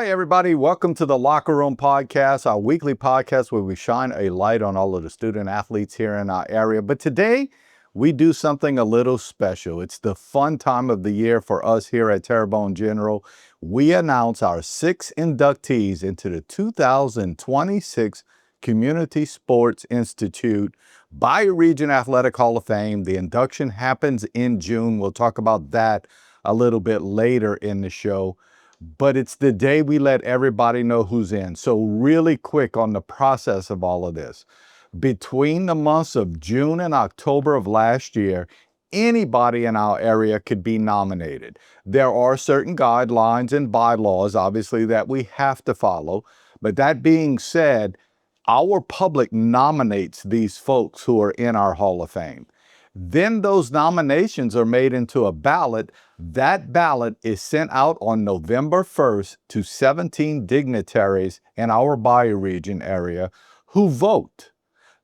Hi, everybody. Welcome to the Locker Room Podcast, our weekly podcast where we shine a light on all of the student athletes here in our area. But today, we do something a little special. It's the fun time of the year for us here at Terrebonne General. We announce our 6 inductees into the 2026 Community Sports Institute Bayou Region Athletic Hall of Fame. The induction happens in June. We'll talk about that a little bit later in the show. But it's the day we let everybody know who's in. So really quick on the process of all of this. Between the months of June and October of last year, anybody in our area could be nominated. There are certain guidelines and bylaws, obviously, that we have to follow. But that being said, our public nominates these folks who are in our Hall of Fame. Then those nominations are made into a ballot. That ballot is sent out on November 1st to 17 dignitaries in our Bayou region area who vote.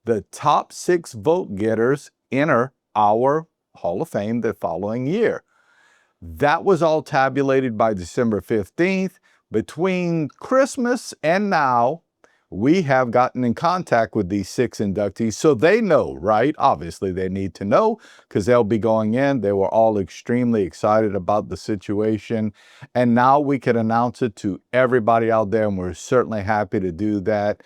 The top 6 vote getters enter our Hall of Fame the following year. That was all tabulated by December 15th. Between Christmas and now, we have gotten in contact with these 6 inductees, so they know, right? Obviously, they need to know because they'll be going in. They were all extremely excited about the situation, and now we can announce it to everybody out there, and we're certainly happy to do that.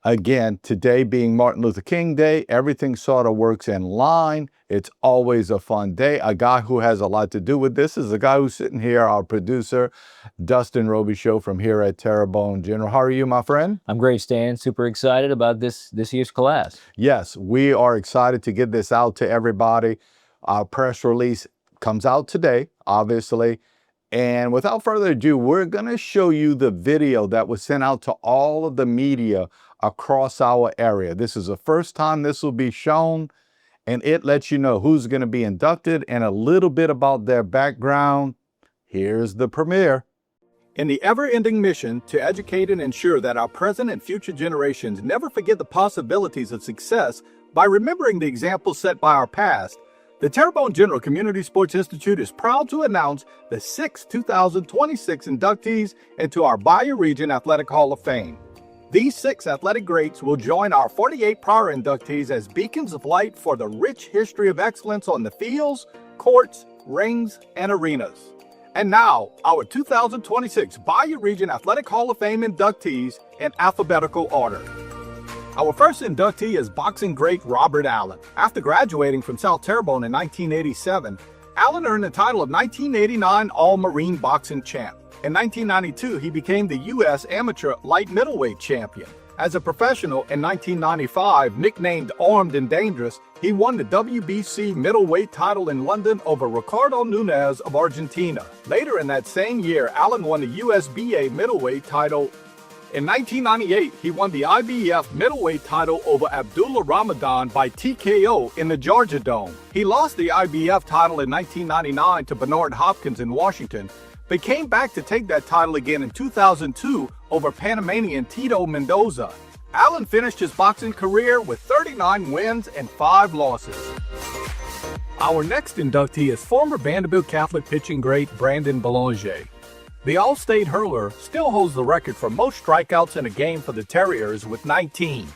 Again, today being Martin Luther King Day, everything sort of works in line. It's always a fun day. A guy who has a lot to do with this is the guy who's sitting here, our producer, Dustin Robichaud from here at Terrebonne General. How are you, my friend? I'm great, Stan. Super excited about this year's class. Yes, we are excited to get this out to everybody. Our press release comes out today, obviously. And without further ado, we're going to show you the video that was sent out to all of the media across our area. This is the first time this will be shown, and it lets you know who's going to be inducted and a little bit about their background. Here's the premiere. In the ever-ending mission to educate and ensure that our present and future generations never forget the possibilities of success by remembering the examples set by our past, the Terrebonne General Community Sports Institute is proud to announce the 6 2026 inductees into our Bayou Region Athletic Hall of Fame. These 6 athletic greats will join our 48 prior inductees as beacons of light for the rich history of excellence on the fields, courts, rings, and arenas. And now, our 2026 Bayou Region Athletic Hall of Fame inductees in alphabetical order. Our first inductee is boxing great Robert Allen. After graduating from South Terrebonne in 1987, Allen earned the title of 1989 All-Marine Boxing Champ. In 1992, he became the U.S. Amateur Light Middleweight Champion. As a professional in 1995, nicknamed Armed and Dangerous, he won the WBC middleweight title in London over Ricardo Nunez of Argentina. Later in that same year, Allen won the USBA middleweight title. In 1998, he won the IBF middleweight title over Abdullah Ramadan by TKO in the Georgia Dome. He lost the IBF title in 1999 to Bernard Hopkins in Washington, but came back to take that title again in 2002 over Panamanian Tito Mendoza. Allen finished his boxing career with 39 wins and 5 losses. Our next inductee is former Vanderbilt Catholic pitching great Brandon Belanger. The All-State hurler still holds the record for most strikeouts in a game for the Terriers with 19.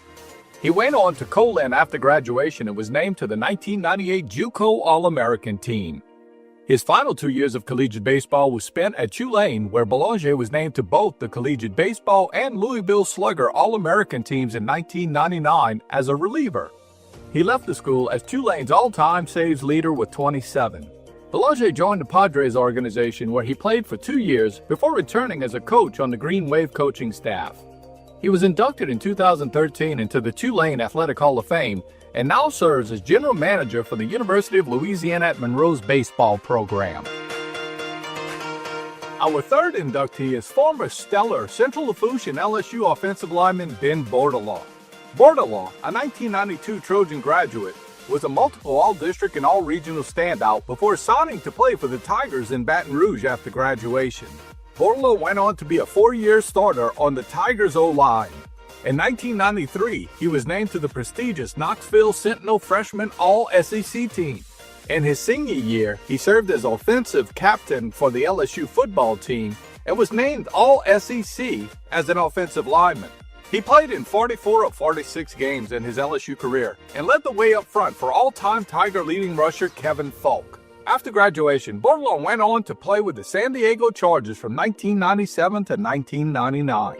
He went on to Colin after graduation and was named to the 1998 JUCO All-American team. His final 2 years of collegiate baseball was spent at Tulane, where Belanger was named to both the collegiate baseball and Louisville Slugger All-American teams in 1999 as a reliever. He left the school as Tulane's all-time saves leader with 27. Belanger joined the Padres organization where he played for 2 years before returning as a coach on the Green Wave coaching staff. He was inducted in 2013 into the Tulane Athletic Hall of Fame and now serves as general manager for the University of Louisiana at Monroe's baseball program. Our third inductee is former stellar Central Lafourche and LSU offensive lineman Ben Bordelon. Bordelon, a 1992 Trojan graduate, was a multiple All-District and All-Regional standout before signing to play for the Tigers in Baton Rouge after graduation. Bordelon went on to be a 4-year starter on the Tigers O-line. In 1993, he was named to the prestigious Knoxville Sentinel Freshman All-SEC team. In his senior year, he served as offensive captain for the LSU football team and was named All-SEC as an offensive lineman. He played in 44 of 46 games in his LSU career and led the way up front for all-time Tiger leading rusher Kevin Falk. After graduation, Bordelon went on to play with the San Diego Chargers from 1997 to 1999.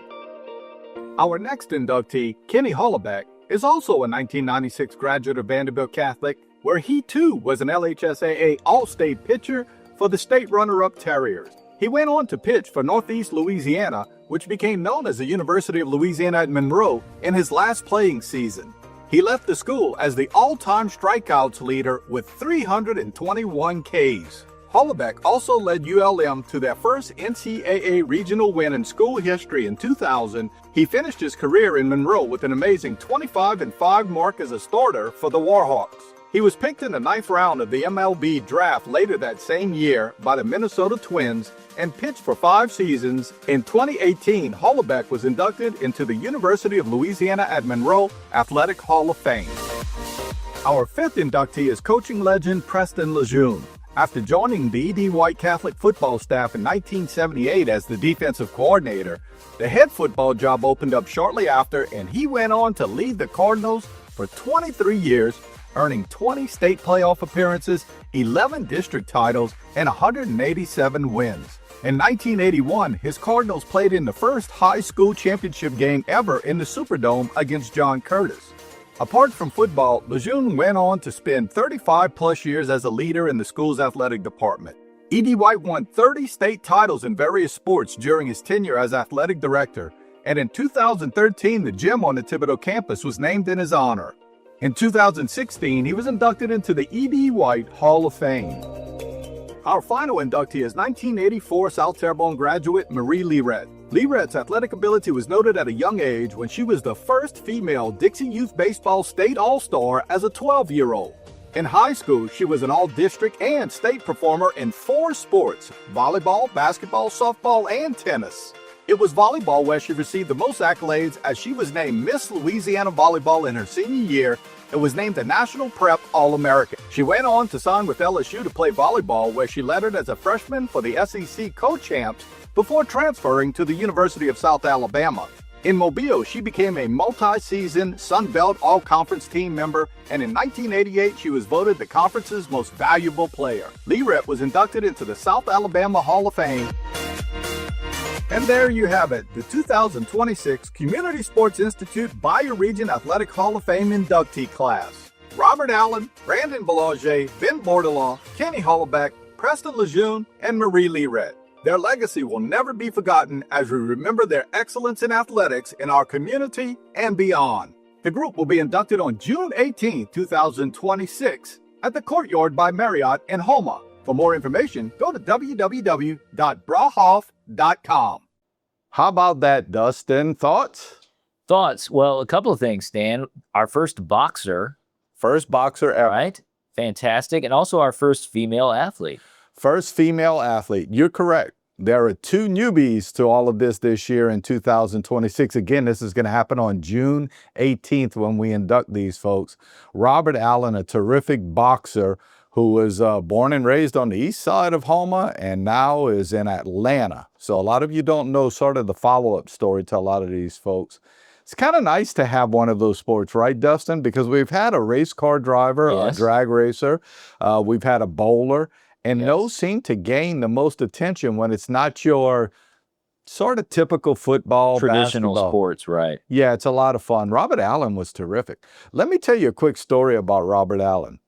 Our next inductee, Kenny Hollaback, is also a 1996 graduate of Vanderbilt Catholic, where he too was an LHSAA All-State pitcher for the state runner-up Terriers. He went on to pitch for Northeast Louisiana, which became known as the University of Louisiana at Monroe, in his last playing season. He left the school as the all-time strikeouts leader with 321 Ks. Hollaback also led ULM to their first NCAA regional win in school history in 2000. He finished his career in Monroe with an amazing 25-5 mark as a starter for the Warhawks. He was picked in the 9th round of the MLB draft later that same year by the Minnesota Twins and pitched for 5 seasons. In 2018, Hollaback was inducted into the University of Louisiana at Monroe Athletic Hall of Fame. Our 5th inductee is coaching legend Preston Lejeune. After joining the E.D. White Catholic football staff in 1978 as the defensive coordinator, the head football job opened up shortly after, and he went on to lead the Cardinals for 23 years, earning 20 state playoff appearances, 11 district titles, and 187 wins. In 1981, his Cardinals played in the first high school championship game ever in the Superdome against John Curtis. Apart from football, Lejeune went on to spend 35-plus years as a leader in the school's athletic department. E.D. White won 30 state titles in various sports during his tenure as athletic director, and in 2013, the gym on the Thibodaux campus was named in his honor. In 2016, he was inducted into the E.D. White Hall of Fame. Our final inductee is 1984 South Terrebonne graduate Marie Lirette. Lirette's athletic ability was noted at a young age when she was the first female Dixie Youth Baseball State All-Star as a 12-year-old. In high school, she was an all-district and state performer in 4 sports: volleyball, basketball, softball, and tennis. It was volleyball where she received the most accolades, as she was named Miss Louisiana Volleyball in her senior year and was named a National Prep All-American. She went on to sign with LSU to play volleyball, where she lettered as a freshman for the SEC co-champs before transferring to the University of South Alabama. In Mobile, she became a multi-season Sun Belt All-Conference team member, and in 1988, she was voted the conference's most valuable player. Lirette was inducted into the South Alabama Hall of Fame. And there you have it, the 2026 Community Sports Institute Bayou Region Athletic Hall of Fame inductee class. Robert Allen, Brandon Belanger, Ben Bordelon, Kenny Hollaback, Preston Lejeune, and Marie Lirette. Their legacy will never be forgotten as we remember their excellence in athletics in our community and beyond. The group will be inducted on June 18, 2026 at the Courtyard by Marriott in Houma. For more information, go to www.brahof.com. How about that, Dustin? Thoughts? Thoughts? Well, a couple of things, Stan. Our first boxer, First boxer ever. right? Fantastic. And also our first female athlete. First female athlete. You're correct. There are 2 newbies to all of this year in 2026. Again, this is going to happen on June 18th when we induct these folks. Robert Allen, a terrific boxer who was born and raised on the east side of Houma and now is in Atlanta. So a lot of you don't know sort of the follow-up story to a lot of these folks. It's kind of nice to have one of those sports, right, Dustin? Because we've had a race car driver, Yes. a drag racer, we've had a bowler, and Yes. those seem to gain the most attention when it's not your sort of typical football, Traditional basketball. sports, right? Yeah, it's a lot of fun. Robert Allen was terrific. Let me tell you a quick story about Robert Allen.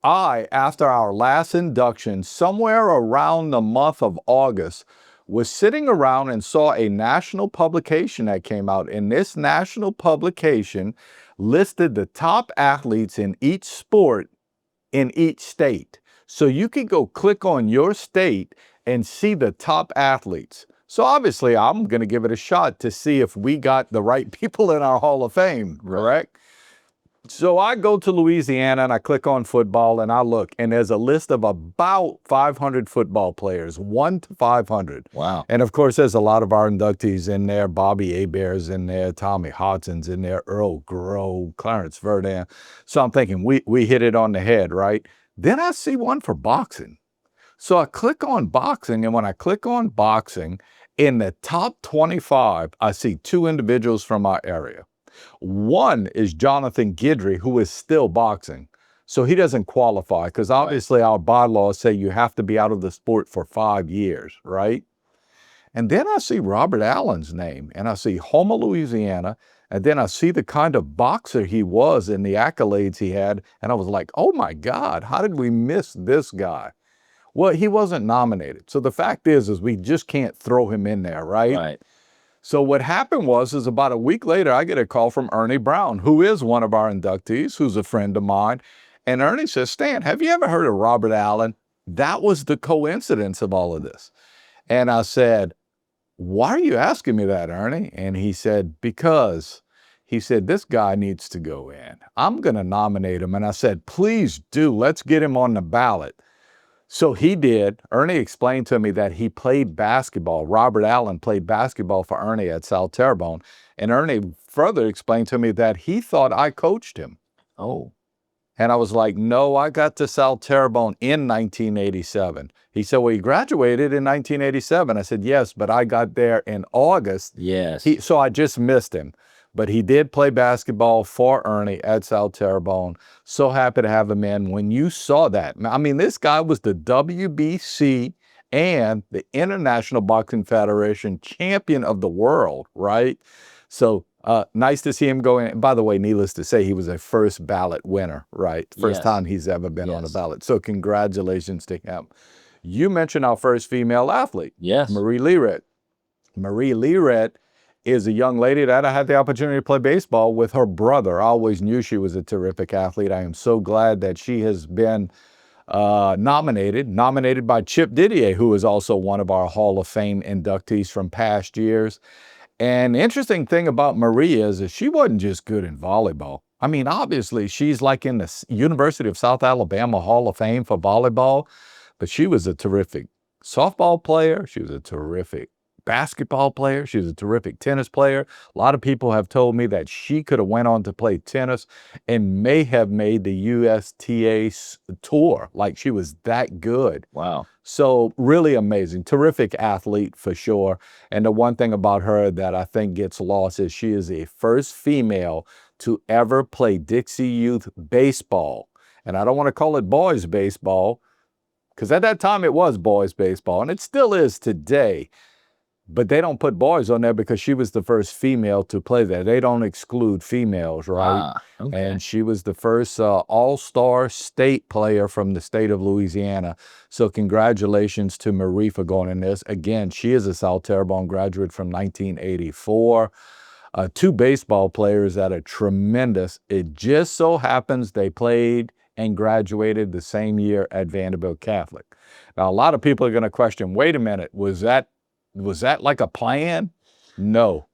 After our last induction, somewhere around the month of August, was sitting around and saw a national publication that came out. And this national publication listed the top athletes in each sport in each state. So you could go click on your state and see the top athletes. So obviously, I'm going to give it a shot to see if we got the right people in our Hall of Fame, correct? So I go to Louisiana and I click on football and I look, and there's a list of about 500 football players, 1 to 500. Wow. And of course, there's a lot of our inductees in there. Bobby Hebert's in there, Tommy Hodson's in there, Earl Grove, Clarence Verdun. So I'm thinking we hit it on the head, right? Then I see one for boxing. So I click on boxing, and when I click on boxing, in the top 25, I see two individuals from our area. One is Jonathan Guidry, who is still boxing. So he doesn't qualify because obviously our bylaws say you have to be out of the sport for 5 years, right? And then I see Robert Allen's name, and I see Houma, Louisiana, and then I see the kind of boxer he was and the accolades he had, and I was like, oh my God, how did we miss this guy? Well, he wasn't nominated. So the fact is we just can't throw him in there, right? Right. So what happened was about a week later, I get a call from Ernie Brown, who is one of our inductees, who's a friend of mine. And Ernie says, Stan, have you ever heard of Robert Allen? That was the coincidence of all of this. And I said, why are you asking me that, Ernie? And he said, because he said, this guy needs to go in. I'm going to nominate him. And I said, please do. Let's get him on the ballot. So he did. Ernie explained to me that he played basketball. Robert Allen played basketball for Ernie at South Terrebonne. And Ernie further explained to me that he thought I coached him. Oh. And I was like, no, I got to South Terrebonne in 1987. He said, well, you graduated in 1987. I said, yes, but I got there in August. Yes. So I just missed him. But he did play basketball for Ernie at South Terrebonne. So happy to have him in. When you saw that, I mean, this guy was the WBC and the International Boxing Federation champion of the world, right? So nice to see him go in. By the way, needless to say, he was a first ballot winner, right? First Yes. time he's ever been on a Yes. ballot. So congratulations to him. You mentioned our first female athlete, Yes. Marie Learet. Marie Learet is a young lady that I had the opportunity to play baseball with her brother. I always knew she was a terrific athlete. I am so glad that she has been nominated by Chip Didier, who is also one of our Hall of Fame inductees from past years. And the interesting thing about Marie is she wasn't just good in volleyball. I mean, obviously, she's like in the University of South Alabama Hall of Fame for volleyball, but she was a terrific softball player. She was a terrific basketball player. She was a terrific tennis player. A lot of people have told me that she could have went on to play tennis and may have made the USTA tour. Like, she was that good. Wow. So really amazing, terrific athlete for sure. And the one thing about her that I think gets lost is she is the first female to ever play Dixie Youth baseball. And I don't want to call it boys baseball, because at that time it was boys baseball, and it still is today. But they don't put boys on there because she was the first female to play there. They don't exclude females, right? Okay. And she was the first all-star state player from the state of Louisiana. So congratulations to Marie for going in this. Again, she is a South Terrebonne graduate from 1984. Two baseball players that are tremendous. It just so happens they played and graduated the same year at Vanderbilt Catholic. Now, a lot of people are going to question, wait a minute, was that like a plan? No,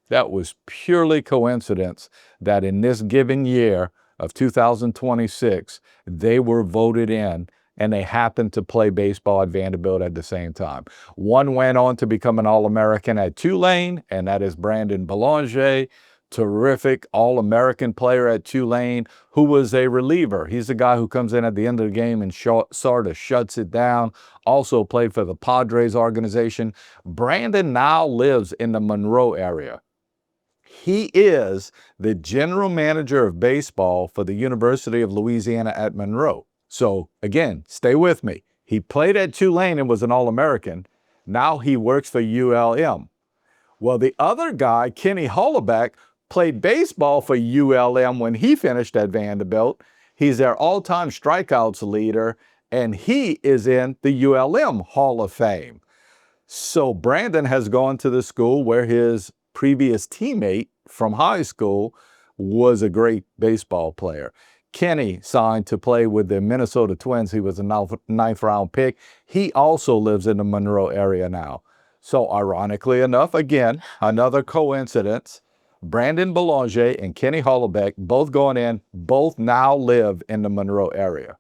that was purely coincidence that in this given year of 2026, they were voted in and they happened to play baseball at Vanderbilt at the same time. One went on to become an All-American at Tulane, and that is Brandon Belanger, terrific All-American player at Tulane, who was a reliever. He's the guy who comes in at the end of the game and sort of shuts it down. Also played for the Padres organization. Brandon now lives in the Monroe area. He is the general manager of baseball for the University of Louisiana at Monroe. So again, stay with me. He played at Tulane and was an All-American. Now he works for ULM. Well, the other guy, Kenny Hollaback, played baseball for ULM when he finished at Vanderbilt. He's their all-time strikeouts leader, and he is in the ULM Hall of Fame. So Brandon has gone to the school where his previous teammate from high school was a great baseball player. Kenny signed to play with the Minnesota Twins. He was a ninth-round pick. He also lives in the Monroe area now. So ironically enough, again, another coincidence, Brandon Belanger and Kenny Hollaback both going in, both now live in the Monroe area.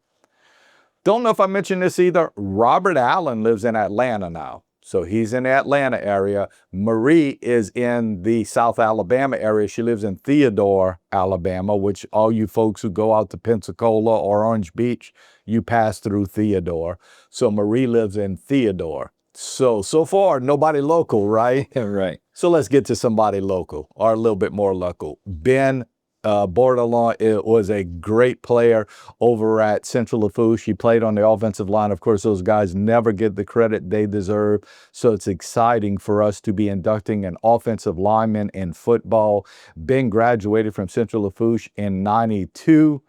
Don't know if I mentioned this either. Robert Allen lives in Atlanta now. So he's in the Atlanta area. Marie is in the South Alabama area. She lives in Theodore, Alabama, which all you folks who go out to Pensacola or Orange Beach, you pass through Theodore. So Marie lives in Theodore. So far, nobody local, right? Right. So let's get to somebody local, or a little bit more local. Ben Bordelon was a great player over at Central Lafourche. He played on the offensive line. Of course, those guys never get the credit they deserve. So it's exciting for us to be inducting an offensive lineman in football. Ben graduated from Central Lafourche in '92.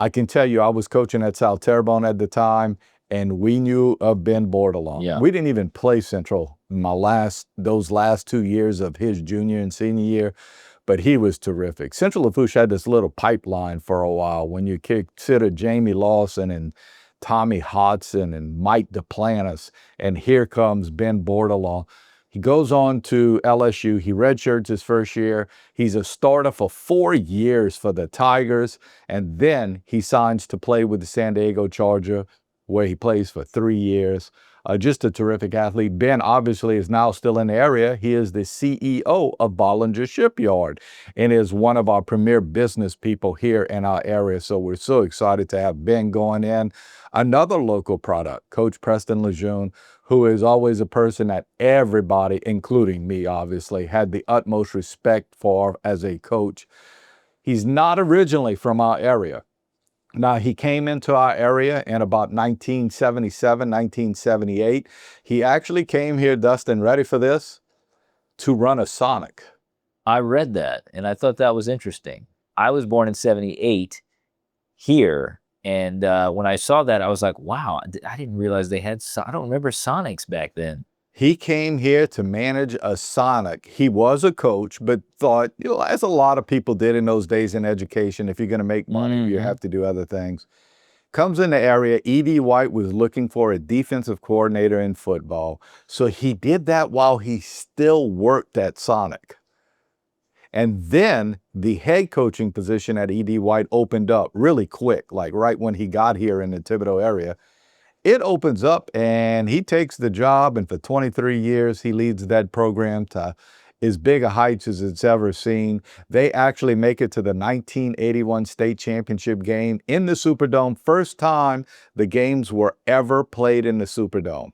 I can tell you, I was coaching at South Terrebonne at the time, and we knew of Ben Bordelon. Yeah. We didn't even play Central those last 2 years of his junior and senior year, but he was terrific. Central Lafourche had this little pipeline for a while when you consider Jamie Lawson and Tommy Hodson and Mike Duplantis, and here comes Ben Bordelon. He goes on to LSU. He redshirts his first year. He's a starter for 4 years for the Tigers, and then he signs to play with the San Diego Charger, where he plays for 3 years. Just a terrific athlete. Ben obviously is now still in the area. He is the CEO of Bollinger Shipyard and is one of our premier business people here in our area. So we're so excited to have Ben going in. Another local product, Coach Preston Lejeune, who is always a person that everybody, including me, obviously, had the utmost respect for as a coach. He's not originally from our area. Now, he came into our area in about 1977, 1978. He actually came here, Dustin, ready for this, to run a Sonic. I read that, and I thought that was interesting. I was born in '78 here, and when I saw that, I was like, wow, I didn't realize they had, I don't remember Sonics back then. He came here to manage a Sonic. He was a coach, but thought, as a lot of people did in those days in education, if you're going to make money, you have to do other things. Comes in the area, E.D. White was looking for a defensive coordinator in football. So he did that while he still worked at Sonic. And then the head coaching position at E.D. White opened up really quick, like right when he got here in the Thibodaux area. It opens up and he takes the job, and for 23 years, he leads that program to as big a heights as it's ever seen. They actually make it to the 1981 state championship game in the Superdome. First time the games were ever played in the Superdome.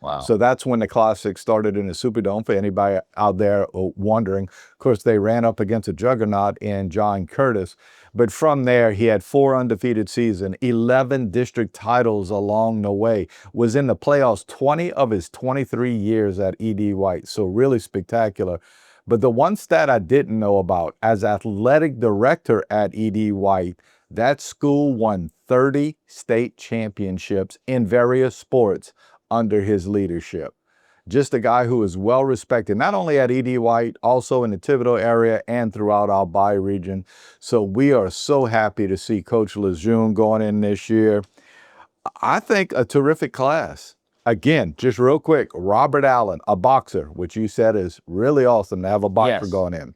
Wow. So that's when the Classic started in the Superdome, for anybody out there wondering. Of course, they ran up against a juggernaut in John Curtis. But from there, he had 4 undefeated seasons, 11 district titles along the way, was in the playoffs 20 of his 23 years at E.D. White. So really spectacular. But the one stat I didn't know about, as athletic director at E.D. White, that school won 30 state championships in various sports under his leadership. Just a guy who is well respected, not only at E.D. White, also in the Thibodaux area and throughout our Bayou region. So we are so happy to see Coach Lejeune going in this year. I think a terrific class. Again, just real quick, Robert Allen, a boxer, which you said is really awesome to have a boxer going in.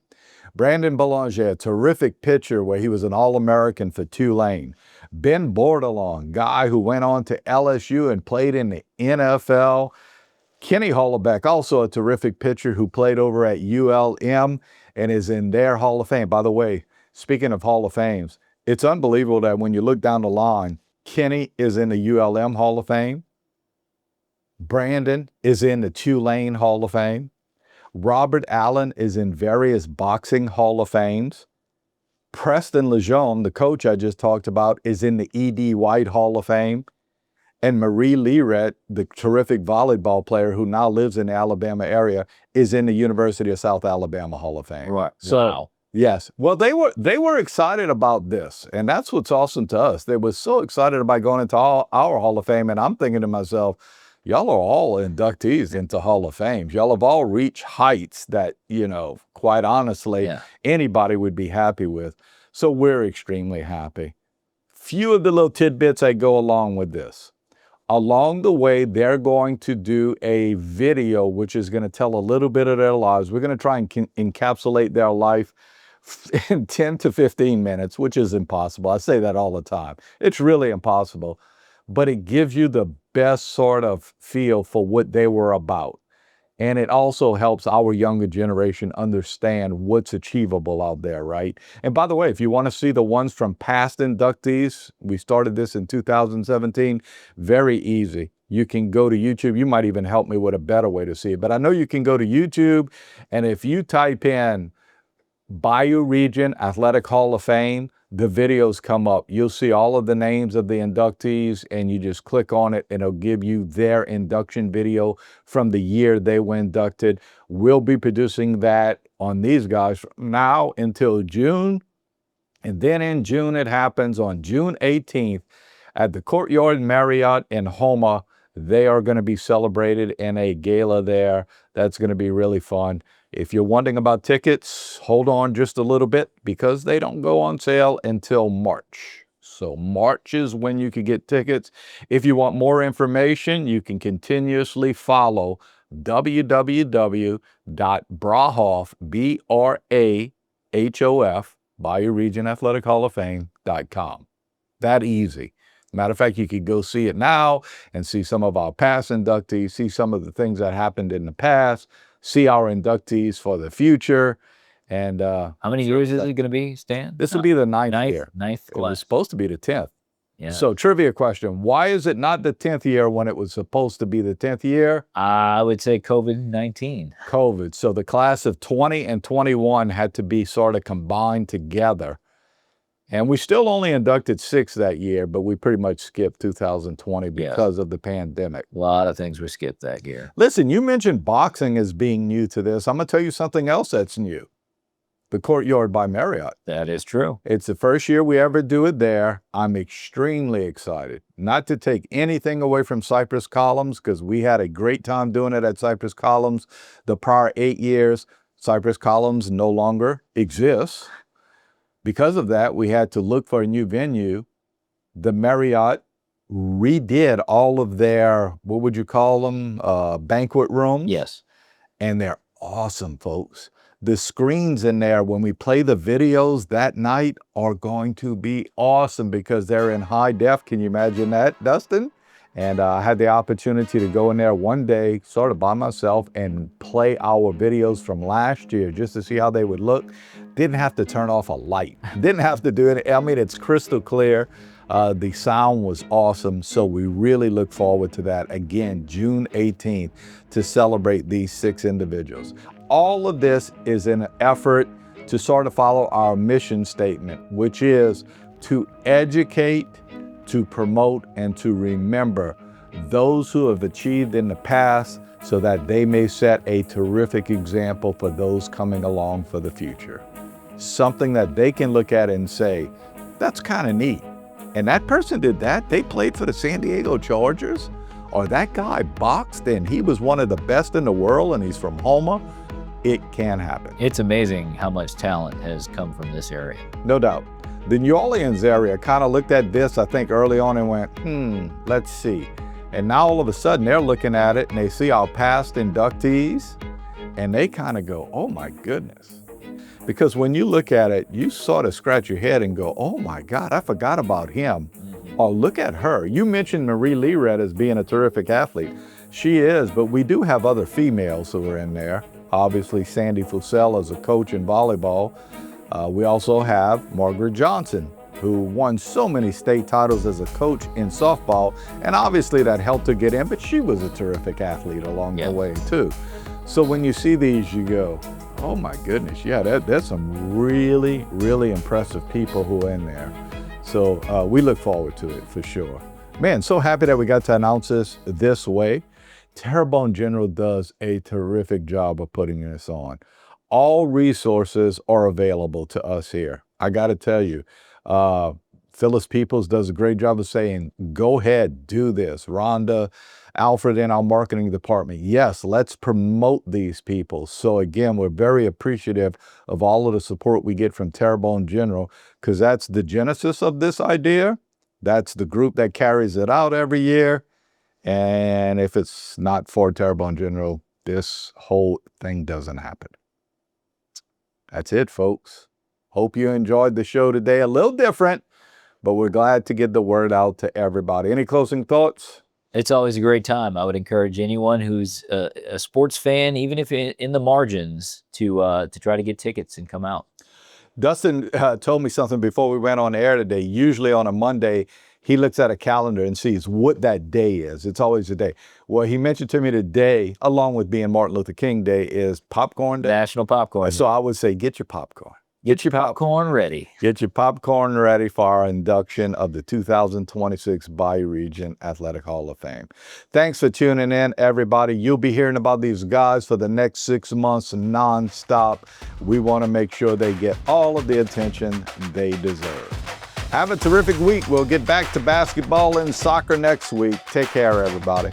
Brandon Belanger, a terrific pitcher where he was an All-American for Tulane. Ben Bordelon, guy who went on to LSU and played in the NFL. Kenny Hollebeck, also a terrific pitcher who played over at ULM and is in their Hall of Fame. By the way, speaking of Hall of Fames, it's unbelievable that when you look down the line, Kenny is in the ULM Hall of Fame. Brandon is in the Tulane Hall of Fame. Robert Allen is in various boxing Hall of Fames. Preston Lejeune, the coach I just talked about, is in the E.D. White Hall of Fame. And Marie Leeret, the terrific volleyball player who now lives in the Alabama area, is in the University of South Alabama Hall of Fame. Right. So, wow. Yes. Well, they were excited about this, and that's what's awesome to us. They were so excited about going into our Hall of Fame, and I'm thinking to myself, y'all are all inductees into Hall of Fame. Y'all have all reached heights that, quite honestly, anybody would be happy with. So we're extremely happy. Few of the little tidbits that go along with this. Along the way, they're going to do a video which is going to tell a little bit of their lives. We're going to try and encapsulate their life in 10 to 15 minutes, which is impossible. I say that all the time. It's really impossible. But it gives you the best sort of feel for what they were about. And it also helps our younger generation understand what's achievable out there, right? And by the way, if you want to see the ones from past inductees, we started this in 2017, very easy. You can go to YouTube. You might even help me with a better way to see it. But I know you can go to YouTube, and if you type in Bayou Region Athletic Hall of Fame, the videos come up. You'll see all of the names of the inductees, and you just click on it, and it'll give you their induction video from the year they were inducted. We'll be producing that on these guys from now until June. And then in June, it happens on June 18th at the Courtyard Marriott in Houma. They are going to be celebrated in a gala there. That's going to be really fun. If you're wondering about tickets, hold on just a little bit because they don't go on sale until March. So March is when you can get tickets. If you want more information, you can continuously follow www.brahof, B-R-A-H-O-F, Bayou Region Athletic Hall of Fame.com. That easy. Matter of fact, you could go see it now and see some of our past inductees, see some of the things that happened in the past, see our inductees for the future. And How many years is it going to be, Stan? this will be the ninth year. Ninth It was class. supposed to be the 10th. Yeah. So trivia question, why is it not the 10th year when it was supposed to be the 10th year? I would say COVID-19. COVID. So the class of 20 and 21 had to be sort of combined together. And we still only inducted 6 that year, but we pretty much skipped 2020 because of the pandemic. A lot of things were skipped that year. Listen, you mentioned boxing as being new to this. I'm going to tell you something else that's new. The Courtyard by Marriott. That is true. It's the first year we ever do it there. I'm extremely excited. Not to take anything away from Cypress Columns, because we had a great time doing it at Cypress Columns the prior 8 years. Cypress Columns no longer exists. Because of that, we had to look for a new venue. The Marriott redid all of their, what would you call them, banquet rooms. Yes. And they're awesome, folks. The screens in there, when we play the videos that night, are going to be awesome because they're in high def. Can you imagine that, Dustin? And I had the opportunity to go in there one day, sort of by myself, and play our videos from last year just to see how they would look. Didn't have to turn off a light. Didn't have to do it. I mean, it's crystal clear. The sound was awesome. So we really look forward to that again, June 18th, to celebrate these 6 individuals. All of this is in an effort to sort of follow our mission statement, which is to educate, to promote, and to remember those who have achieved in the past so that they may set a terrific example for those coming along for the future. Something that they can look at and say, that's kind of neat. And that person did that. They played for the San Diego Chargers. Or that guy boxed and he was one of the best in the world and he's from Houma. It can happen. It's amazing how much talent has come from this area. No doubt. The New Orleans area kind of looked at this, I think, early on and went, let's see. And now all of a sudden they're looking at it and they see our past inductees and they kind of go, oh my goodness. Because when you look at it, you sort of scratch your head and go, oh my God, I forgot about him. Oh, look at her. You mentioned Marie Lered as being a terrific athlete. She is, but we do have other females who are in there. Obviously, Sandy Fussell as a coach in volleyball. We also have Margaret Johnson, who won so many state titles as a coach in softball. And obviously that helped her get in, but she was a terrific athlete along the way too. So when you see these, you go, oh my goodness, yeah, there's some really, really impressive people who are in there. So we look forward to it for sure. Man, so happy that we got to announce this way. Terrebonne General does a terrific job of putting this on. All resources are available to us here. I got to tell you, Phyllis Peoples does a great job of saying, go ahead, do this. Rhonda, Alfred in our marketing department. Yes, let's promote these people. So again, we're very appreciative of all of the support we get from Terrebonne General because that's the genesis of this idea. That's the group that carries it out every year. And if it's not for Terrebonne General, this whole thing doesn't happen. That's it, folks. Hope you enjoyed the show today. A little different, but we're glad to get the word out to everybody. Any closing thoughts? It's always a great time. I would encourage anyone who's a sports fan, even if in the margins, to try to get tickets and come out. Dustin told me something before we went on air today. Usually on a Monday, he looks at a calendar and sees what that day is. It's always a day. Well, he mentioned to me today, along with being Martin Luther King Day, is Popcorn Day. National Popcorn Day. So I would say, get your popcorn. Get your popcorn ready. Get your popcorn ready for our induction of the 2026 Bayou Region Athletic Hall of Fame. Thanks for tuning in, everybody. You'll be hearing about these guys for the next 6 months nonstop. We want to make sure they get all of the attention they deserve. Have a terrific week. We'll get back to basketball and soccer next week. Take care, everybody.